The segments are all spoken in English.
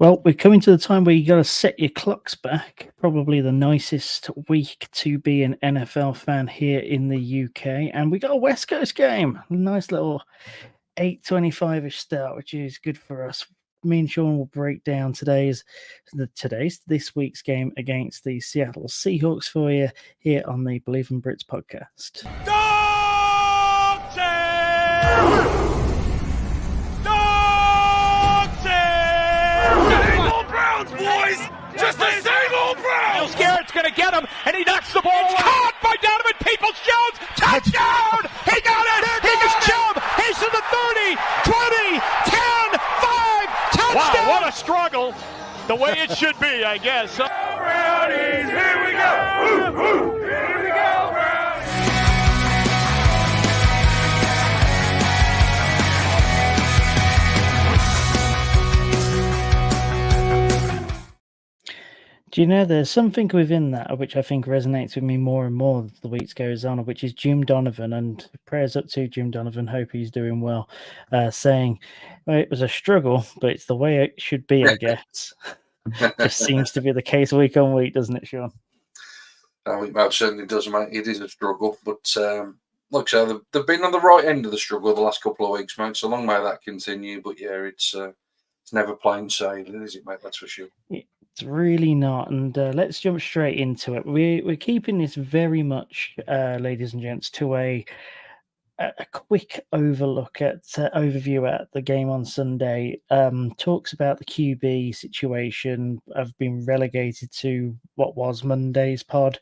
Well, we're coming to the time where you got to set your clocks back. Probably the nicest week to be an NFL fan here in the UK. And we got a West Coast game. Nice little 8:25-ish start, which is good for us. Me and Shaun will break down this week's game against the Seattle Seahawks for you here on the Believe in Brits podcast. Boys, just the same old Browns. Garrett's going to get him, and he knocks the ball away. Caught by Donovan Peoples-Jones. Touchdown! He got it! He got Chubb! He's to the 30, 20, 10, 5, touchdown! Wow, what a struggle. The way it should be, I guess. Brownies, here we go! Woo, woo. Here we go, Brownies! Do you know there's something within that which I think resonates with me more and more as the weeks goes on, which is Jim Donovan, and prayers up to Jim Donovan, hope he's doing well, saying, well, it was a struggle, but it's the way it should be, I guess. Just seems to be the case week on week, doesn't it, Shaun? I think that certainly does, mate. It is a struggle, but like I said, they've been on the right end of the struggle the last couple of weeks, mate, so long may that continue, but yeah, it's never plain sailing, is it, mate? That's for sure. It's really not, and let's jump straight into it. We're keeping this very much, ladies and gents, to a quick overview at the game on Sunday. Talks about the QB situation. I've been relegated to what was Monday's pod.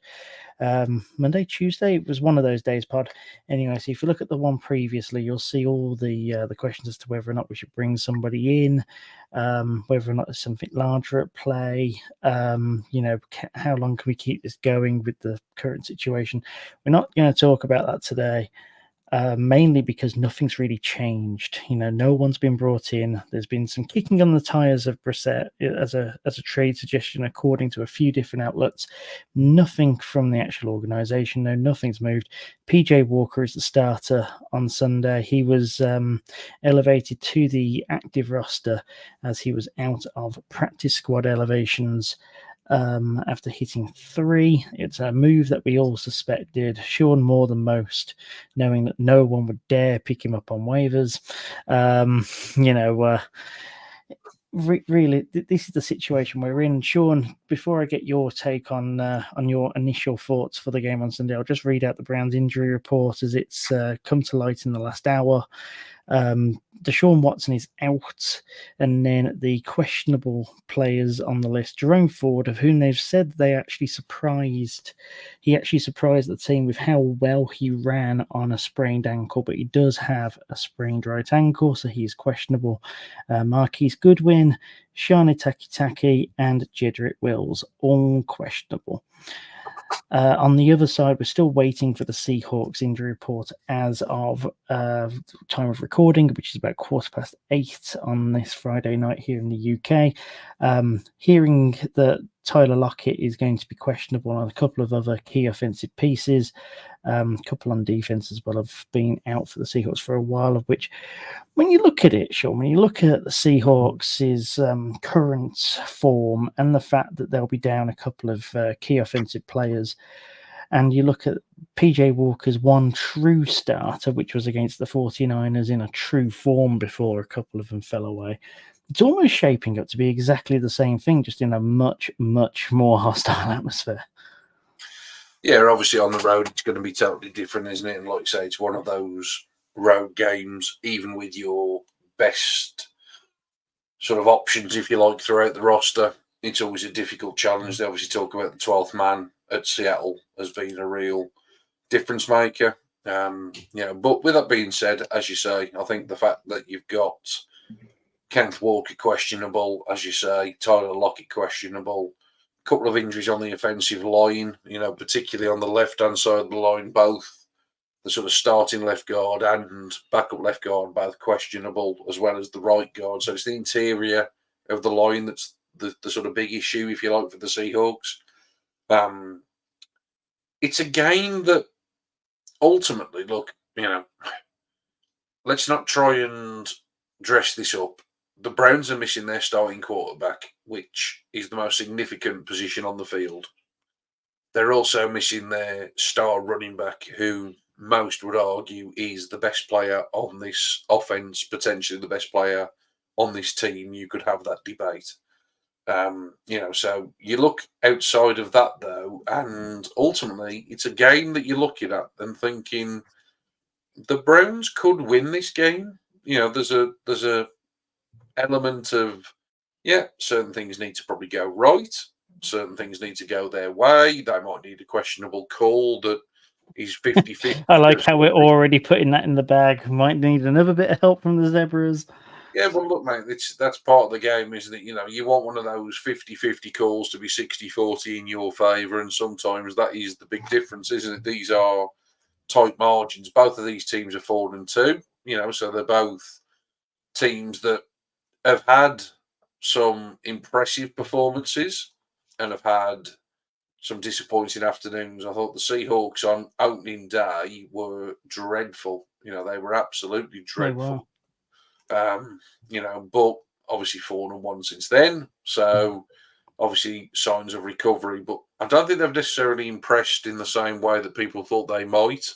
Monday, Tuesday, it was one of those days pod. Anyway, so if you look at the one previously, you'll see all the questions as to whether or not we should bring somebody in, whether or not there's something larger at play, how long can we keep this going with the current situation. We're not going to talk about that today. Mainly because nothing's really changed. No one's been brought in. There's been some kicking on the tires of Brissett as a trade suggestion, according to a few different outlets. Nothing from the actual organisation. No, nothing's moved. PJ Walker is the starter on Sunday. He was elevated to the active roster as he was out of practice squad elevations after hitting 3. It's a move that we all suspected, Shaun more than most, knowing that no one would dare pick him up on waivers. Really, this is the situation we're in. Shaun, before I get your take on your initial thoughts for the game on Sunday, I'll just read out the Browns injury report as it's come to light in the last hour. Deshaun Watson is out, and then the questionable players on the list, Jerome Ford, of whom they've said he actually surprised the team with how well he ran on a sprained ankle, but he does have a sprained right ankle, so he's questionable. Marquise Goodwin, Shani Takitaki, and Jedrick Wills, all questionable. On the other side, we're still waiting for the Seahawks injury report as of time of recording, which is about 8:15 on this Friday night here in the UK. Hearing that Tyler Lockett is going to be questionable on a couple of other key offensive pieces. A couple on defense as well have been out for the Seahawks for a while, of which, when you look at it, Shaun, when you look at the Seahawks' current form and the fact that they'll be down a couple of key offensive players, and you look at PJ Walker's one true starter, which was against the 49ers in a true form before a couple of them fell away, it's almost shaping up to be exactly the same thing, just in a much, much more hostile atmosphere. Yeah, obviously on the road, it's going to be totally different, isn't it? And like you say, it's one of those road games, even with your best sort of options, if you like, throughout the roster. It's always a difficult challenge. They obviously talk about the 12th man at Seattle as being a real difference maker. But with that being said, as you say, I think the fact that you've got Kenneth Walker questionable, as you say, Tyler Lockett questionable, a couple of injuries on the offensive line, particularly on the left-hand side of the line, both the sort of starting left guard and backup left guard, both questionable, as well as the right guard. So it's the interior of the line that's the sort of big issue, if you like, for the Seahawks. It's a game that ultimately, look, let's not try and dress this up the Browns are missing their starting quarterback, which is the most significant position on the field. They're also missing their star running back, who most would argue is the best player on this offense, potentially the best player on this team. You could have that debate. So you look outside of that, though, and ultimately it's a game that you're looking at and thinking the Browns could win this game. There's a element of, certain things need to probably go right. Certain things need to go their way. They might need a questionable call that is 50-50. I like how we're already putting that in the bag. Might need another bit of help from the Zebras. Yeah, well, look, mate, that's part of the game, isn't it? You want one of those 50-50 calls to be 60-40 in your favour, and sometimes that is the big difference, isn't it? These are tight margins. Both of these teams are 4-2, so they're both teams that have had some impressive performances and have had some disappointing afternoons. I thought the Seahawks on opening day were dreadful. They were absolutely dreadful. But obviously 4-1 since then. So obviously signs of recovery. But I don't think they've necessarily impressed in the same way that people thought they might.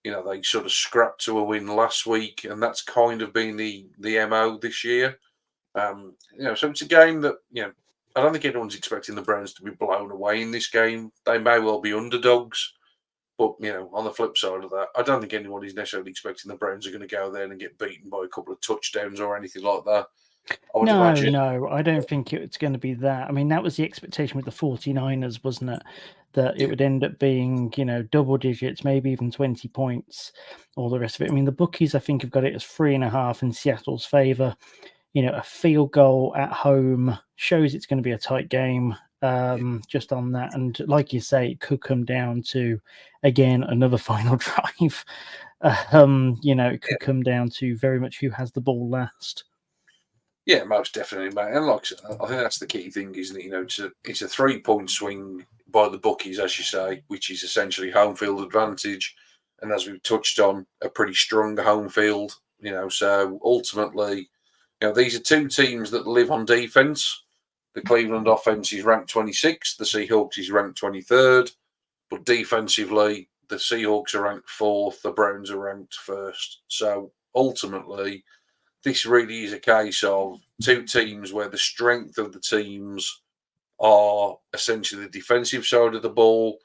They sort of scrapped to a win last week, and that's kind of been the MO this year. So it's a game that, I don't think anyone's expecting the Browns to be blown away in this game. They may well be underdogs. But, on the flip side of that, I don't think anyone is necessarily expecting the Browns are going to go there and get beaten by a couple of touchdowns or anything like that. No, I don't think it's going to be that. I mean, that was the expectation with the 49ers, wasn't it? That it would end up being, double digits, maybe even 20 points, all the rest of it. I mean, the bookies, I think, have got it as 3.5 in Seattle's favour. A field goal at home shows it's going to be a tight game. Just on that, and like you say, it could come down to again another final drive. It could come down to very much who has the ball last. Yeah, most definitely, mate. And like I said, I think that's the key thing, isn't it? It's a 3-point swing by the bookies, as you say, which is essentially home field advantage, and as we've touched on, a pretty strong home field. So ultimately, these are two teams that live on defense. The Cleveland offense is ranked 26th. The Seahawks is ranked 23rd. But defensively, the Seahawks are ranked 4th. The Browns are ranked 1st. So ultimately, this really is a case of two teams where the strength of the teams are essentially the defensive side of the ball.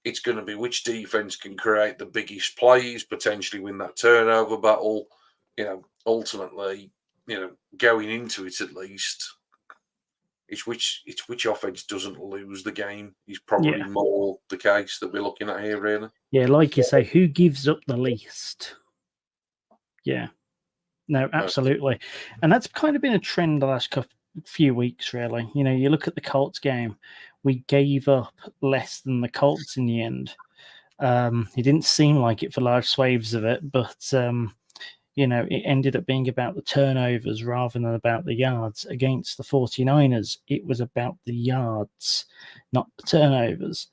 It's going to be which defense can create the biggest plays, potentially win that turnover battle. Ultimately, going into it at least, it's which offense doesn't lose the game is probably more the case that we're looking at here, really. Yeah, like you say, who gives up the least? Yeah. No, absolutely. And that's kind of been a trend the last few weeks, really. You look at the Colts game, we gave up less than the Colts in the end. It didn't seem like it for large swathes of it, but it ended up being about the turnovers rather than about the yards. Against the 49ers, it was about the yards, not the turnovers.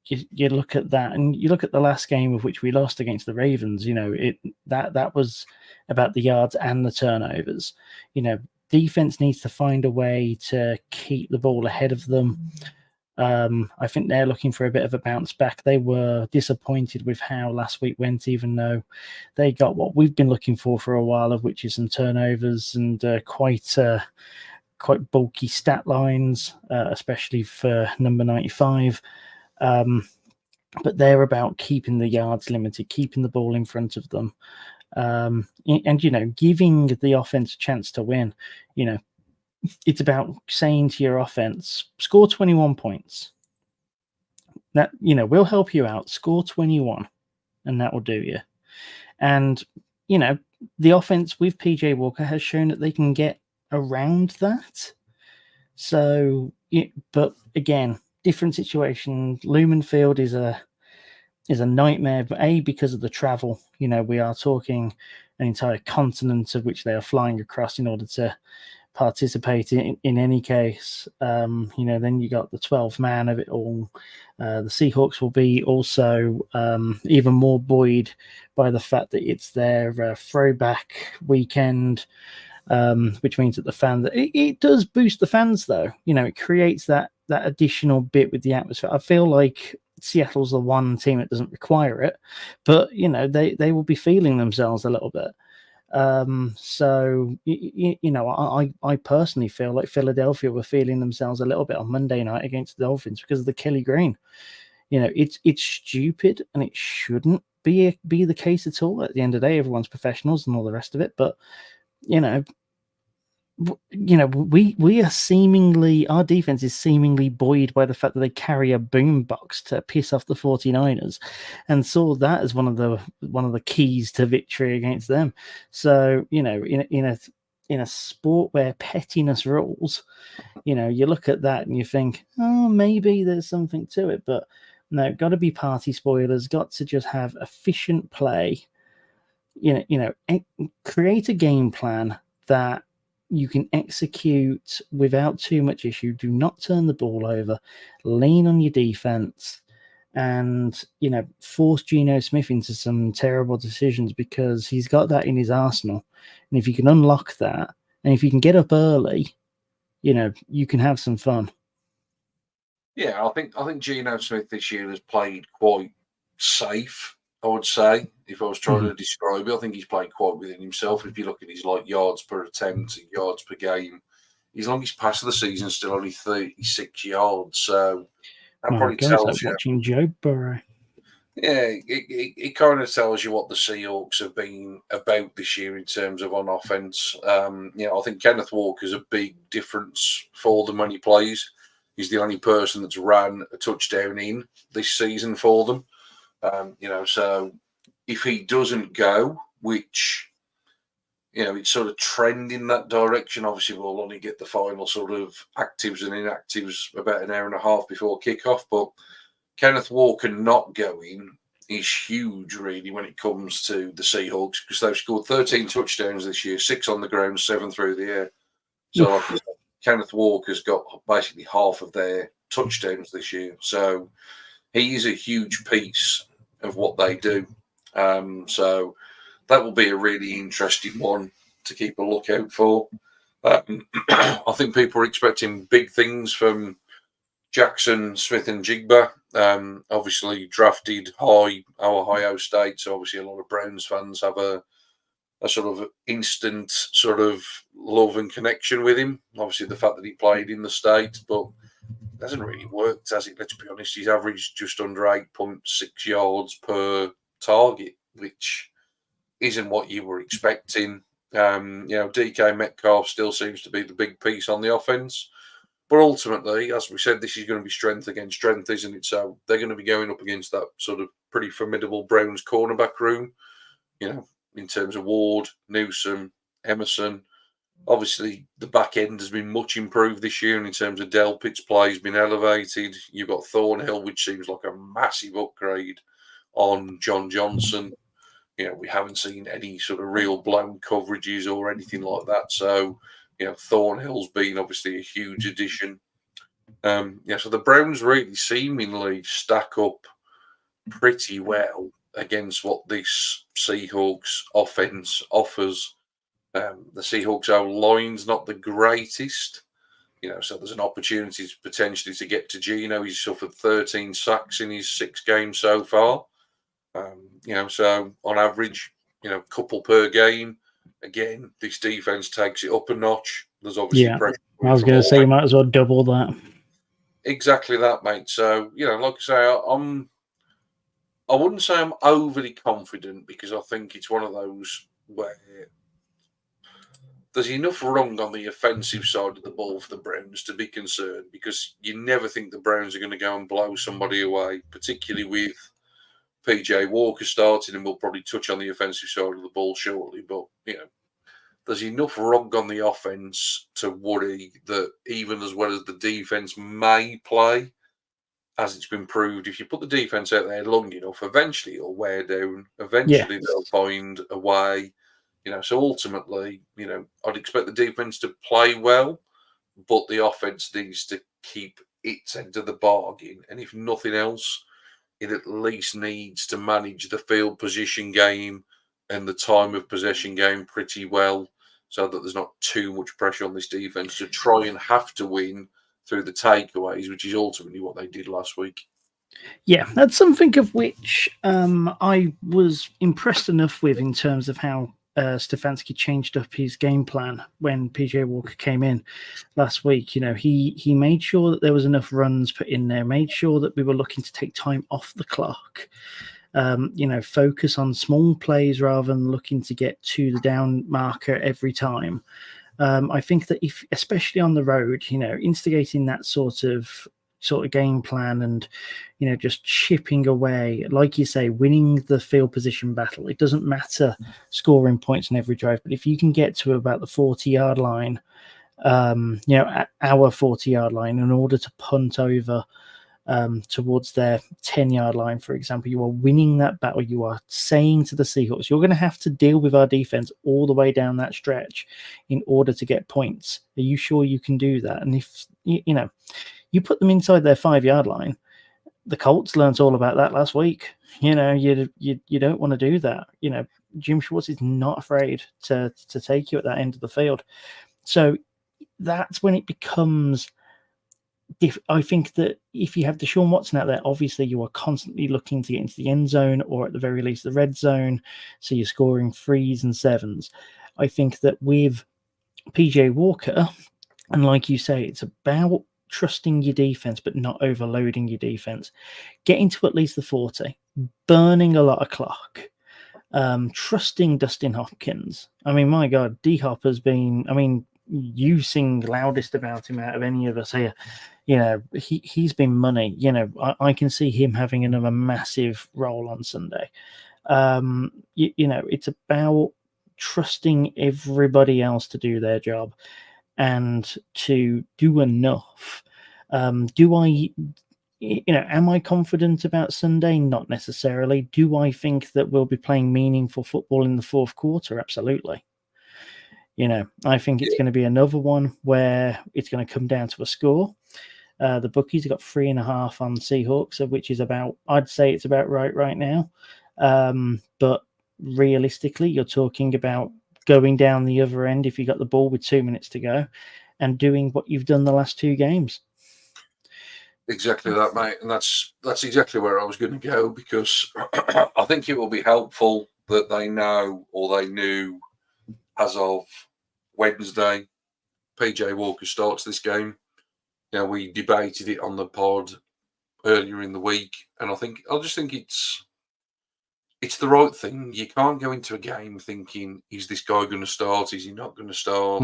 You look at that, and you look at the last game of which we lost against the Ravens. That was about the yards and the turnovers. Defense needs to find a way to keep the ball ahead of them. I think they're looking for a bit of a bounce back. They were disappointed with how last week went, even though they got what we've been looking for a while, of which is some turnovers and quite bulky stat lines, especially for number 95. But they're about keeping the yards limited, keeping the ball in front of them, and giving the offense a chance to win. It's about saying to your offense, score 21 points. That will help you out. Score 21, and that will do you. And the offense with PJ Walker has shown that they can get around that. So, but again, different situation. Lumen Field is a nightmare, but because of the travel. We are talking an entire continent of which they are flying across in order to participate in any case. Then you got the 12th man of it all. The Seahawks will be also even more buoyed by the fact that it's their throwback weekend, which means that it does boost the fans, though. It creates that additional bit with the atmosphere. I feel like Seattle's the one team that doesn't require it, but they will be feeling themselves a little bit. So I personally feel like Philadelphia were feeling themselves a little bit on Monday night against the Dolphins because of the Kelly Green. It's stupid and it shouldn't be the case at all. At the end of the day, everyone's professionals and all the rest of it, but we are seemingly, our defense is seemingly buoyed by the fact that they carry a boombox to piss off the 49ers, and saw that as one of the keys to victory against them. So in a sport where pettiness rules, you look at that and you think, oh, maybe there's something to it, but no, got to be party spoilers, got to just have efficient play. Create a game plan that you can execute without too much issue. Do not turn the ball over. Lean on your defense, and force Geno Smith into some terrible decisions, because he's got that in his arsenal. And if you can unlock that, and if you can get up early, you can have some fun. Yeah, I think Geno Smith this year has played quite safe, I would say. If I was trying to describe it, I think he's played quite within himself. If you look at his yards per attempt, yards per game, his longest pass of the season is still only 36 yards. So that probably tells you. Watching Joe Burrow. Yeah, it kind of tells you what the Seahawks have been about this year in terms of on offense. I think Kenneth Walker's a big difference for them when he plays. He's the only person that's ran a touchdown in this season for them. So if he doesn't go, which, it's sort of trending that direction, obviously we'll only get the final sort of actives and inactives about an hour and a half before kickoff, but Kenneth Walker not going is huge, really, when it comes to the Seahawks, because they've scored 13 touchdowns this year, 6 on the ground, 7 through the air. So Kenneth Walker's got basically half of their touchdowns this year. So he is a huge piece of what they do. So that will be a really interesting one to keep a lookout for. I think people are expecting big things from Jackson, Smith and Jigba. Obviously drafted high, Ohio State. So obviously a lot of Browns fans have a sort of instant sort of love and connection with him. Obviously the fact that he played in the state, but it hasn't really worked, has it? Let's be honest. He's averaged just under 8.6 yards per target, which isn't what you were expecting. DK Metcalf still seems to be the big piece on the offense. But ultimately, as we said, this is going to be strength against strength, isn't it? So they're going to be going up against that sort of pretty formidable Browns cornerback room, in terms of Ward, Newsom, Emerson. Obviously, the back end has been much improved this year, and in terms of Delpit's play has been elevated. You've got Thornhill, which seems like a massive upgrade on John Johnson. We haven't seen any sort of real blown coverages or anything like that. So, Thornhill's been obviously a huge addition. So the Browns really seemingly stack up pretty well against what this Seahawks offense offers. The Seahawks O-line's not the greatest, so there's an opportunity to potentially to get to Geno. He's suffered 13 sacks in his 6 games so far. So on average, couple per game. Again, this defense takes it up a notch. There's obviously pressure. I was going to say you might as well double that. Exactly that, mate. So, like I say, I wouldn't say I'm overly confident, because I think it's one of those where there's enough wrong on the offensive side of the ball for the Browns to be concerned, because you never think the Browns are going to go and blow somebody away, particularly with PJ Walker starting, and we'll probably touch on the offensive side of the ball shortly. But, there's enough wrong on the offense to worry that even as well as the defense may play, as it's been proved, if you put the defense out there long enough, eventually it'll wear down. Eventually they'll find a way So ultimately, I'd expect the defense to play well, but the offense needs to keep its end of the bargain. And if nothing else, it at least needs to manage the field position game and the time of possession game pretty well, so that there's not too much pressure on this defense to try and have to win through the takeaways, which is ultimately what they did last week. Yeah, that's something of which I was impressed enough with in terms of how Stefanski changed up his game plan when PJ Walker came in last week. He made sure that there was enough runs put in there, made sure that we were looking to take time off the clock, focus on small plays rather than looking to get to the down marker every time. I think that if, especially on the road, instigating that sort of game plan and just chipping away, like you say, winning the field position battle. It doesn't matter scoring points on every drive, but if you can get to about the 40-yard line, our 40-yard line, in order to punt over towards their 10-yard line, for example, you are winning that battle. You are saying to the Seahawks, you're going to have to deal with our defense all the way down that stretch in order to get points. Are you sure you can do that? And if you put them inside their 5-yard line, the Colts learned all about that last week. You don't want to do that. Jim Schwartz is not afraid to take you at that end of the field. So that's when it becomes. I think that if you have Deshaun Watson out there, obviously you are constantly looking to get into the end zone or at the very least the red zone. So you're scoring 3s and 7s. I think that with PJ Walker, and like you say, it's about trusting your defense, but not overloading your defense. Getting to at least the 40, burning a lot of clock, trusting Dustin Hopkins. I mean, my God, D-Hop has been, you sing loudest about him out of any of us here. He's been money. I can see him having another massive role on Sunday. It's about trusting everybody else to do their job and to do enough. Am I confident about Sunday? Not necessarily. Do I think that we'll be playing meaningful football in the fourth quarter? Absolutely. I think it's going to be another one where it's going to come down to a score. The bookies have got 3.5 on Seahawks, which is I'd say it's about right now. But realistically, you're talking about going down the other end if you got the ball with 2 minutes to go and doing what you've done the last 2 games. Exactly that, mate. And that's exactly where I was going to go, because I think it will be helpful that they know, or they knew as of Wednesday, PJ Walker starts this game. We debated it on the pod earlier in the week, and I just think it's the right thing. You can't go into a game thinking, is this guy going to start? Is he not going to start?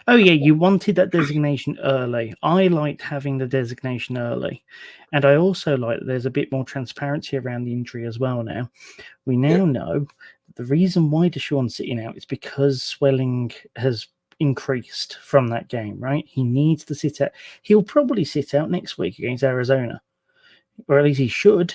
Oh yeah, you wanted that designation early. I liked having the designation early, and I also like that there's a bit more transparency around the injury as well now. We now know the reason why Deshaun's sitting out is because swelling has increased from that game, right? He needs to sit out. He'll probably sit out next week against Arizona, or at least he should.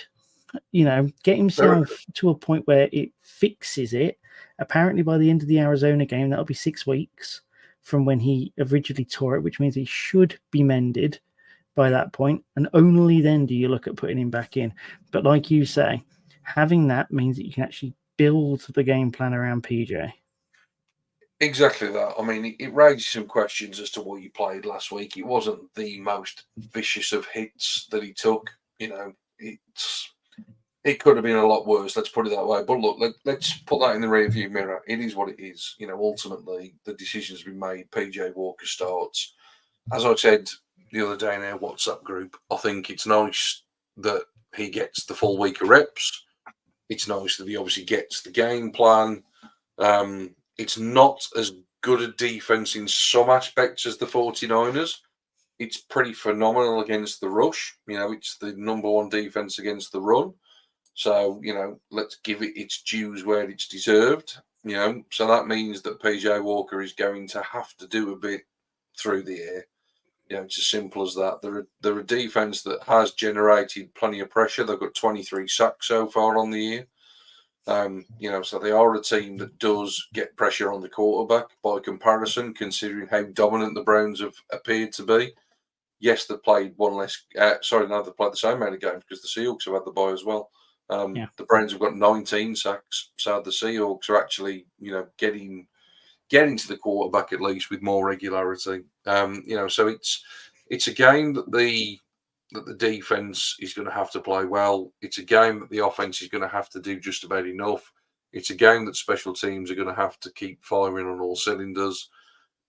Get himself to a point where it fixes it. Apparently by the end of the Arizona game, that'll be 6 weeks from when he originally tore it, which means he should be mended by that point, and only then do you look at putting him back in. But like you say, having that means that you can actually build the game plan around PJ. Exactly that. I mean, it raises some questions as to what he played last week. It wasn't the most vicious of hits that he took. It could have been a lot worse, let's put it that way. But look, let's put that in the rearview mirror. It is what it is. Ultimately, the decision's been made. PJ Walker starts. As I said the other day in our WhatsApp group, I think it's nice that he gets the full week of reps. It's nice that he obviously gets the game plan. It's not as good a defense in some aspects as the 49ers. It's pretty phenomenal against the rush. It's the number 1 defense against the run. So, let's give it its dues where it's deserved. So that means that PJ Walker is going to have to do a bit through the air. It's as simple as that. They're a defense that has generated plenty of pressure. They've got 23 sacks so far on the year. So they are a team that does get pressure on the quarterback by comparison, considering how dominant the Browns have appeared to be. Yes, they played one less. They played the same amount of games because the Seahawks have had the bye as well. The Browns have got 19 sacks, so the Seahawks are actually, getting to the quarterback at least with more regularity. So it's a game that the defense is going to have to play well. It's a game that the offense is going to have to do just about enough. It's a game that special teams are going to have to keep firing on all cylinders.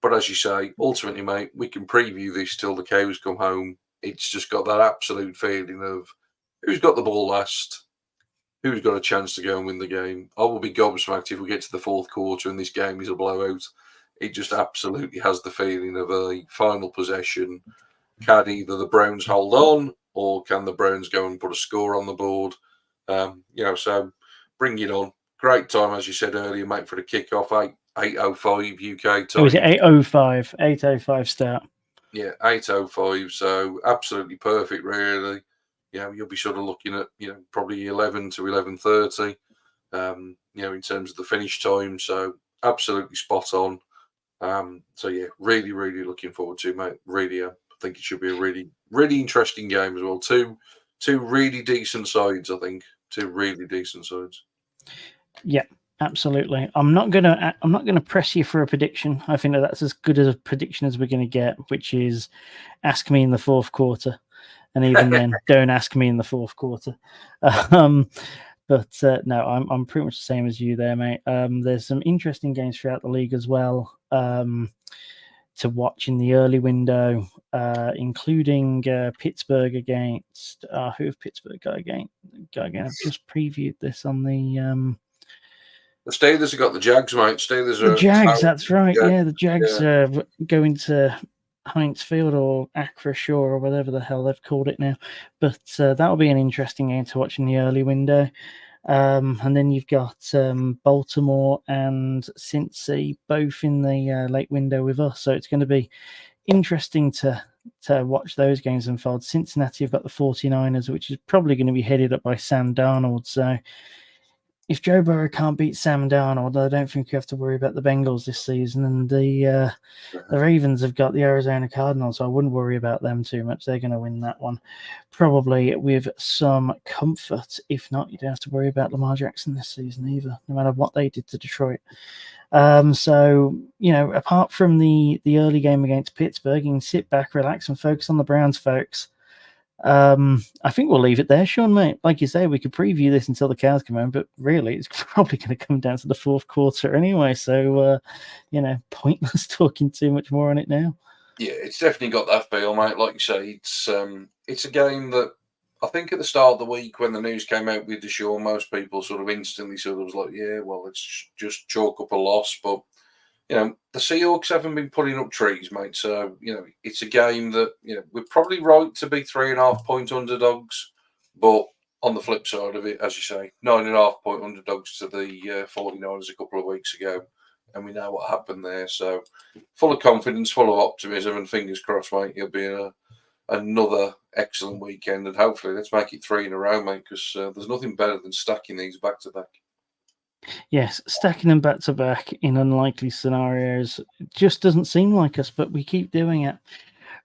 But as you say, ultimately, mate, we can preview this till the cows come home. It's just got that absolute feeling of who's got the ball last, who's got a chance to go and win the game. I will be gobsmacked if we get to the fourth quarter and this game is a blowout. It just absolutely has the feeling of a final possession. Can either the Browns hold on or can the Browns go and put a score on the board? So bring it on. Great time, as you said earlier, mate, for the kickoff, 8:05 UK time. It was 8:05 start. Yeah, 8:05. So absolutely perfect, really. You'll be sort of looking at, probably 11 to 11:30, in terms of the finish time. So absolutely spot on. Really, really looking forward to it, mate. Really, I think it should be a really, really interesting game as well. Two really decent sides, I think. Two really decent sides. Yeah, absolutely. I'm not gonna press you for a prediction. I think that's as good as a prediction as we're going to get, which is ask me in the fourth quarter. And even then, don't ask me in the fourth quarter. No, I'm pretty much the same as you there, mate. There's some interesting games throughout the league as well to watch in the early window, including Pittsburgh against who have Pittsburgh got again? I've just previewed this on the. The Steelers have got the Jags, mate. The Jags, that's right. Yeah, the Jags going to Heinz Field or Accra Shore or whatever the hell they've called it now. But that'll be an interesting game to watch in the early window. And then you've got Baltimore and Cincy both in the late window with us. So it's going to be interesting to watch those games unfold. Cincinnati have got the 49ers, which is probably going to be headed up by Sam Darnold. So if Joe Burrow can't beat Sam Darnold, I don't think you have to worry about the Bengals this season. And the Ravens have got the Arizona Cardinals, so I wouldn't worry about them too much. They're going to win that one, probably with some comfort. If not, you don't have to worry about Lamar Jackson this season either, no matter what they did to Detroit. Apart from the early game against Pittsburgh, you can sit back, relax, and focus on the Browns, folks. I think we'll leave it there, Shaun, mate. Like you say, we could preview this until the cows come home, but really it's probably going to come down to the fourth quarter anyway. So, pointless talking too much more on it now. Yeah, it's definitely got that feel, mate. Like you say, it's a game that I think at the start of the week when the news came out with Shaun, most people sort of instantly sort of was like, yeah, well, let's just chalk up a loss. But the Seahawks haven't been putting up trees, mate. So, it's a game that, we're probably right to be 3.5-point underdogs. But on the flip side of it, as you say, 9.5-point underdogs to the 49ers a couple of weeks ago. And we know what happened there. So, full of confidence, full of optimism, and fingers crossed, mate, it'll be another excellent weekend. And hopefully, let's make it 3 in a row, mate, because there's nothing better than stacking these back-to-back. Yes, stacking them back to back in unlikely scenarios just doesn't seem like us, but we keep doing it.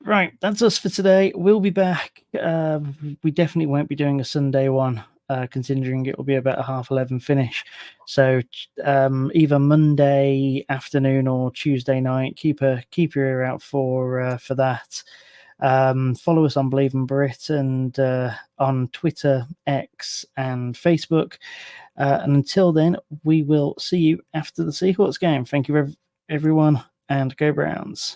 Right, that's us for today. We'll be back. We definitely won't be doing a Sunday one, considering it will be about a 11:30 finish. So either Monday afternoon or Tuesday night. Keep your ear out for that. Follow us on Believe in Brit and on Twitter, X, and Facebook. And until then, we will see you after the Seahawks game. Thank you, everyone, and go Browns.